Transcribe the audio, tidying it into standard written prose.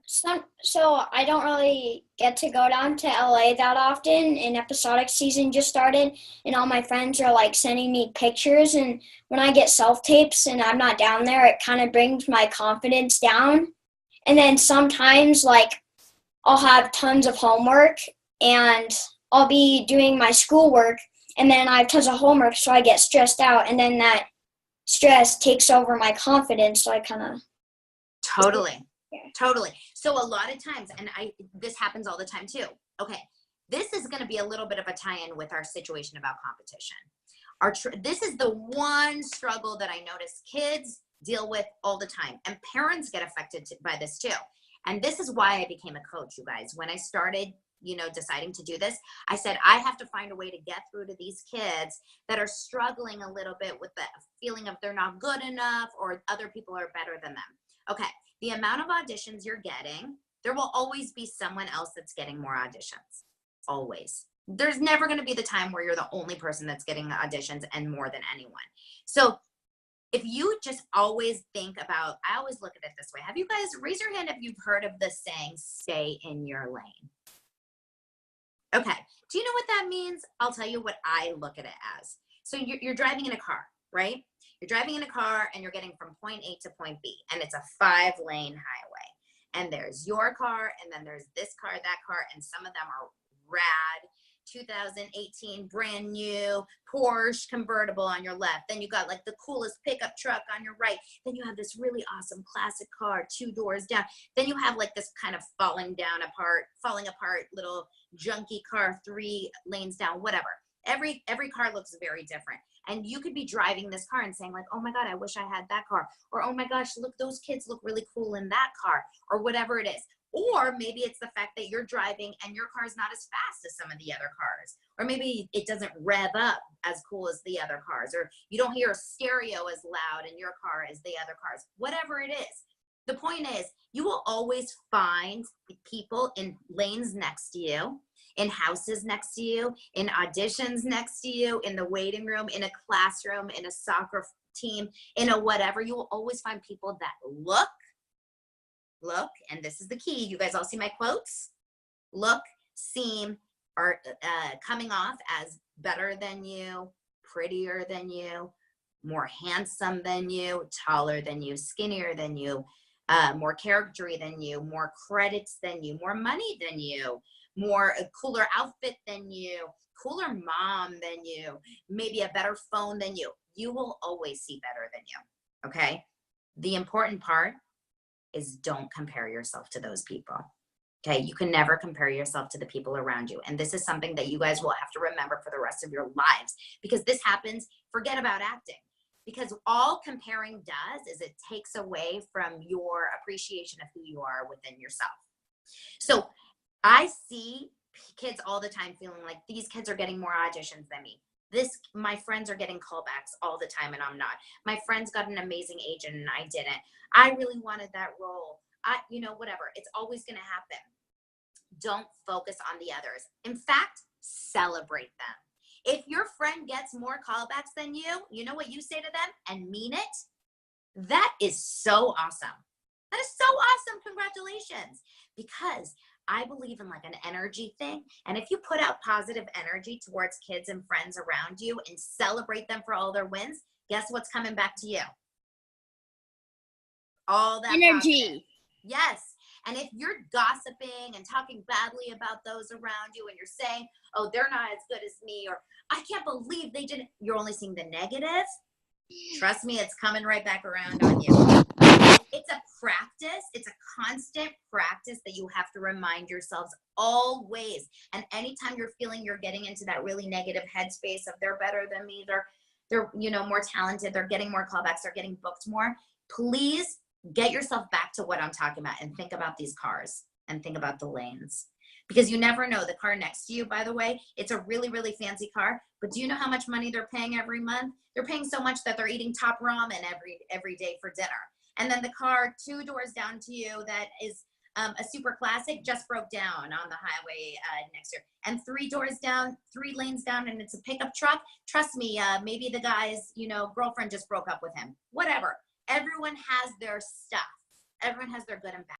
So I don't really get to go down to LA that often, and episodic season just started, and all my friends are like sending me pictures, and when I get self-tapes and I'm not down there, it kind of brings my confidence down. And then sometimes like I'll have tons of homework and I'll be doing my schoolwork, and then I have tons of homework, so I get stressed out, and then that stress takes over my confidence, so I kind of Totally. yeah. Totally. So a lot of times, and this happens all the time too. Okay. This is going to be a little bit of a tie-in with our situation about competition. This is the one struggle that I notice kids deal with all the time, and parents get affected by this too. And this is why I became a coach, you guys. When I started, deciding to do this, I said, I have to find a way to get through to these kids that are struggling a little bit with the feeling of they're not good enough or other people are better than them. Okay. The amount of auditions you're getting, there will always be someone else that's getting more auditions. Always. There's never going to be the time where you're the only person that's getting auditions and more than anyone. So if you just always think about, I always look at it this way. Have you guys, raise your hand if you've heard of the saying, stay in your lane? Okay. Do you know what that means? I'll tell you what I look at it as. So you're driving in a car, right? You're driving in a car and you're getting from point A to point B, and it's a 5-lane highway. And there's your car, and then there's this car, that car, and some of them are rad. 2018 brand new Porsche convertible on your left. Then you got like the coolest pickup truck on your right. Then you have this really awesome classic car 2 doors down. Then you have like this kind of falling apart little junky car 3 lanes down, whatever. Every car looks very different. And you could be driving this car and saying like, oh my God, I wish I had that car. Or, oh my gosh, look, those kids look really cool in that car, or whatever it is. Or maybe it's the fact that you're driving and your car's not as fast as some of the other cars. Or maybe it doesn't rev up as cool as the other cars. Or you don't hear a stereo as loud in your car as the other cars. Whatever it is. The point is, you will always find people in lanes next to you, in houses next to you, in auditions next to you, in the waiting room, in a classroom, in a soccer team, in a whatever. You will always find people that look, and this is the key. You guys all see my quotes? Look, seem, are coming off as better than you, prettier than you, more handsome than you, taller than you, skinnier than you, more charactery than you, more credits than you, more money than you, more a cooler outfit than you, cooler mom than you, maybe a better phone than you. You will always see better than you, okay? The important part is don't compare yourself to those people, okay? You can never compare yourself to the people around you. And this is something that you guys will have to remember for the rest of your lives, because this happens, forget about acting. Because all comparing does is it takes away from your appreciation of who you are within yourself. So I see kids all the time feeling like these kids are getting more auditions than me. My friends are getting callbacks all the time and I'm not. My friends got an amazing agent and I didn't. I really wanted that role. Whatever. It's always going to happen. Don't focus on the others. In fact, celebrate them. If your friend gets more callbacks than you know what you say to them and mean it? That is so awesome. That is so awesome. Congratulations. Because I believe in like an energy thing. And if you put out positive energy towards kids and friends around you and celebrate them for all their wins, guess what's coming back to you? All that energy. Positive. Yes. And if you're gossiping and talking badly about those around you and you're saying, oh, they're not as good as me, or I can't believe they didn't, you're only seeing the negative. Trust me, it's coming right back around on you. It's a practice. It's a constant practice that you have to remind yourselves always. And anytime you're feeling you're getting into that really negative headspace of they're better than me, they're more talented, they're getting more callbacks, they're getting booked more, please get yourself back to what I'm talking about and think about these cars and think about the lanes. Because you never know. The car next to you, by the way, it's a really, really fancy car. But do you know how much money they're paying every month? They're paying so much that they're eating top ramen every day for dinner. And then the car 2 doors down to you that is a super classic just broke down on the highway next year. And 3 doors down, 3 lanes down, and it's a pickup truck. Trust me, maybe the guy's, girlfriend just broke up with him. Whatever. Everyone has their stuff. Everyone has their good and bad.